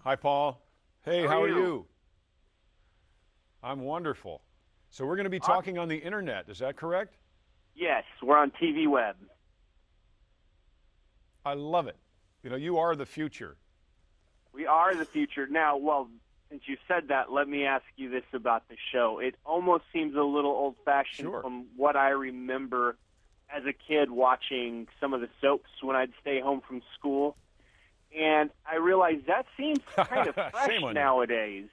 Hi, Paul. Hey, How how are are you? you? I'm wonderful. So we're going to be Awesome. talking on the internet. Is that correct? Yes, we're on TVweb. I love it. You know, you are the future. We are the future. Now, well, since you said that, let me ask you this about the show. It almost seems a little old-fashioned Sure. from what I remember as a kid watching some of the soaps when I'd stay home from school. And I realized that seems kind of fresh Shame on you. nowadays.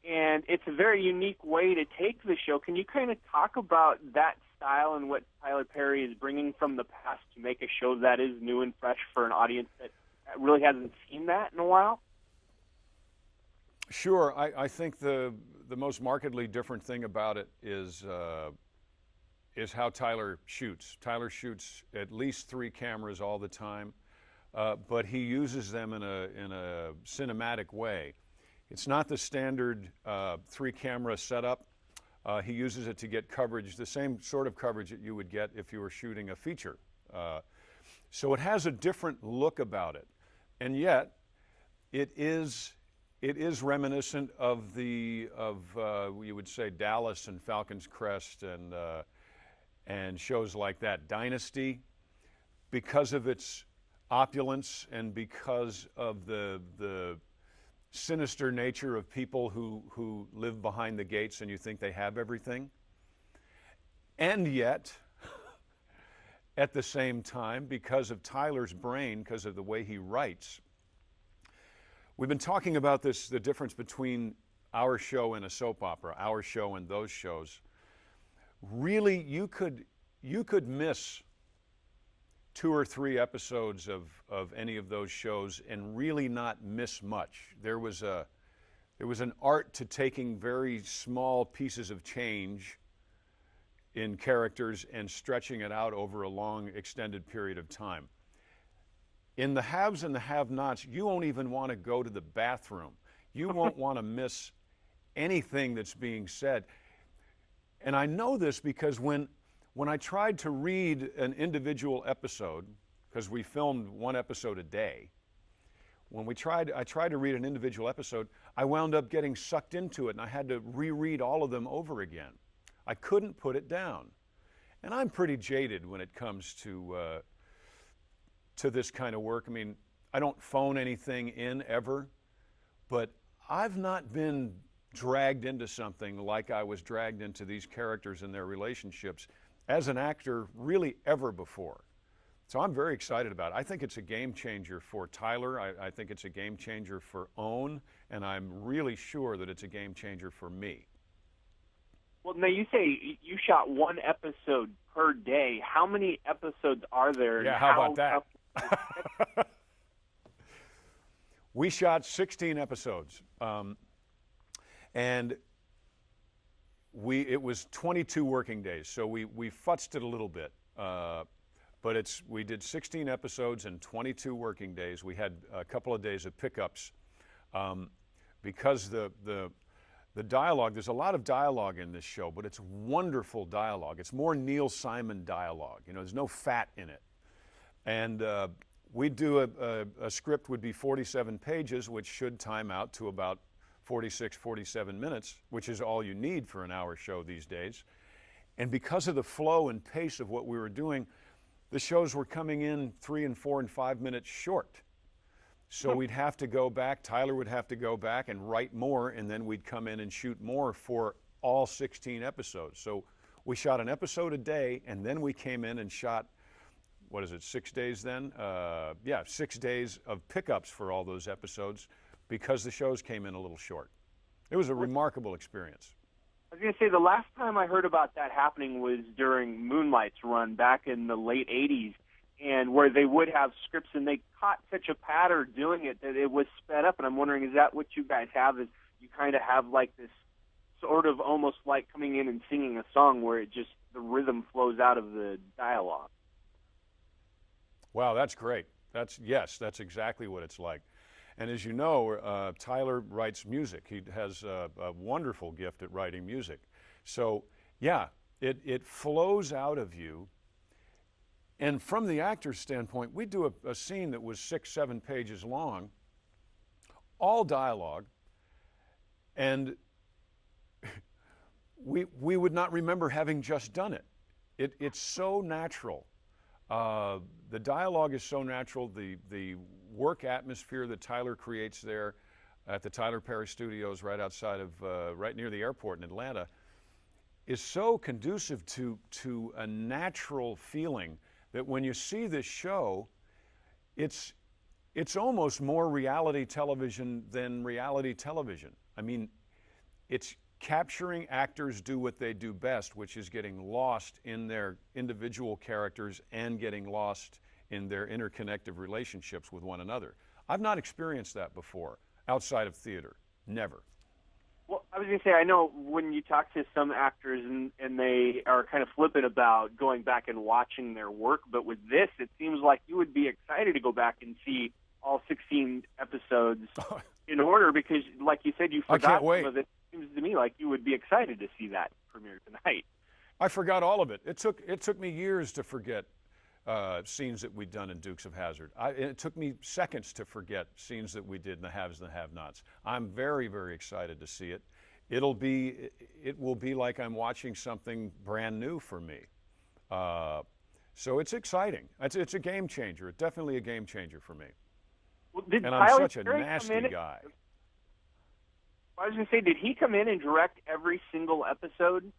And it's a very unique way to take the show. Can you kind of talk about that style and what Tyler Perry is bringing from the past to make a show that is new and fresh for an audience that really hasn't seen that in a while? Sure. I think the most markedly different thing about it is how Tyler shoots. Tyler shoots at least 3 cameras all the time, but he uses them in a cinematic way. It's not the standard 3-camera setup. He uses it to get coverage, the same sort of coverage that you would get if you were shooting a feature. So it has a different look about it, and yet it is reminiscent of you would say Dallas and Falcon's Crest and shows like that. Dynasty, because of its opulence and because of the sinister nature of people who live behind the gates and you think they have everything. And yet, at the same time, because of Tyler's brain, because of the way he writes, we've been talking about this, the difference between our show and a soap opera, our show and those shows. Really, you could miss 2 or 3 episodes of any of those shows and really not miss much. There was an art to taking very small pieces of change in characters and stretching it out over a long extended period of time. In the haves and the have-nots, you won't even want to go to the bathroom. You won't want to miss anything that's being said. And I know this because when I tried to read an individual episode, because we filmed 1 episode a day, I tried to read an individual episode, I wound up getting sucked into it and I had to reread all of them over again. I couldn't put it down. And I'm pretty jaded when it comes to this kind of work. I mean, I don't phone anything in ever, but I've not been dragged into something like I was dragged into these characters and their relationships as an actor really ever before. So I'm very excited about it. I think it's a game changer for Tyler. I think it's a game changer for OWN, and I'm really sure that it's a game changer for me. Well, now you say you shot 1 episode per day. How many episodes are there? Yeah, how about that? We shot 16 episodes, and it was 22 working days, so we futzed it a little bit, but we did 16 episodes in 22 working days. We had a couple of days of pickups because the dialogue, there's a lot of dialogue in this show, but it's wonderful dialogue. It's more Neil Simon dialogue. You know, there's no fat in it. And we'd do a script would be 47 pages, which should time out to about 46, 47 minutes, which is all you need for an hour show these days. And because of the flow and pace of what we were doing, the shows were coming in 3 and 4 and 5 minutes short. So we'd have to go back, Tyler would have to go back and write more, and then we'd come in and shoot more for all 16 episodes. So we shot an episode a day, and then we came in and shot, 6 days then? 6 days of pickups for all those episodes because the shows came in a little short. It was a remarkable experience. I was going to say the last time I heard about that happening was during Moonlight's run back in the late 80s, and where they would have scripts and they caught such a pattern doing it that it was sped up. And I'm wondering, is that what you guys have? Is you kind of have like this sort of almost like coming in and singing a song where it just, the rhythm flows out of the dialogue? Wow, that's great. That's exactly what it's like. And as you know, Tyler writes music. He has a wonderful gift at writing music. So yeah, it flows out of you. And from the actor's standpoint, we do a scene that was 6, 7 pages long. all dialogue, and we would not remember having just done it. It's so natural. The dialogue is so natural. The work atmosphere that Tyler creates there at the Tyler Perry Studios right outside of, right near the airport in Atlanta is so conducive to a natural feeling that when you see this show, it's almost more reality television than reality television. I mean, it's capturing actors do what they do best, which is getting lost in their individual characters and getting lost in their interconnected relationships with one another. I've not experienced that before outside of theater. Never. Well, I was going to say, I know when you talk to some actors and they are kind of flippant about going back and watching their work, but with this, it seems like you would be excited to go back and see all 16 episodes in order because, like you said, you forgot some of it. It seems to me like you would be excited to see that premiere tonight. I forgot all of it. It took me years to forget scenes that we'd done in Dukes of Hazzard. It took me seconds to forget scenes that we did in the Haves and the Have-Nots. I'm very, very excited to see it. It will be like I'm watching something brand new for me. So it's exciting. It's a game changer. It's definitely a game changer for me. Well, and I'm such a nasty guy. I was going to say, did he come in and direct every single episode?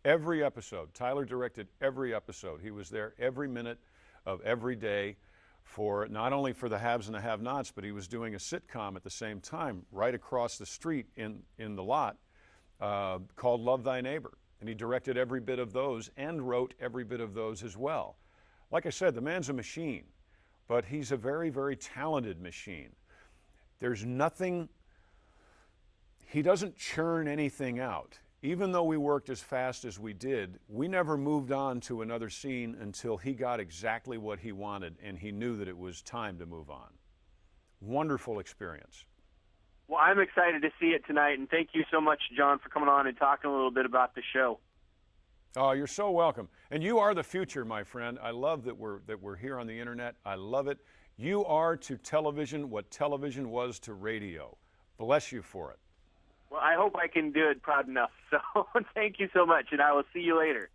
Every episode. Tyler directed every episode. He was there every minute of every day for not only for the Haves and the Have-Nots, but he was doing a sitcom at the same time right across the street in the lot called Love Thy Neighbor. And he directed every bit of those and wrote every bit of those as well. Like I said, the man's a machine, but he's a very, very talented machine. There's nothing, he doesn't churn anything out. Even though we worked as fast as we did, we never moved on to another scene until he got exactly what he wanted and he knew that it was time to move on. Wonderful experience. Well, I'm excited to see it tonight, and thank you so much, John, for coming on and talking a little bit about the show. Oh, you're so welcome. And you are the future, my friend. I love that we're here on the internet. I love it. You are to television what television was to radio. Bless you for it. Well, I hope I can do it proud enough. So thank you so much, and I will see you later.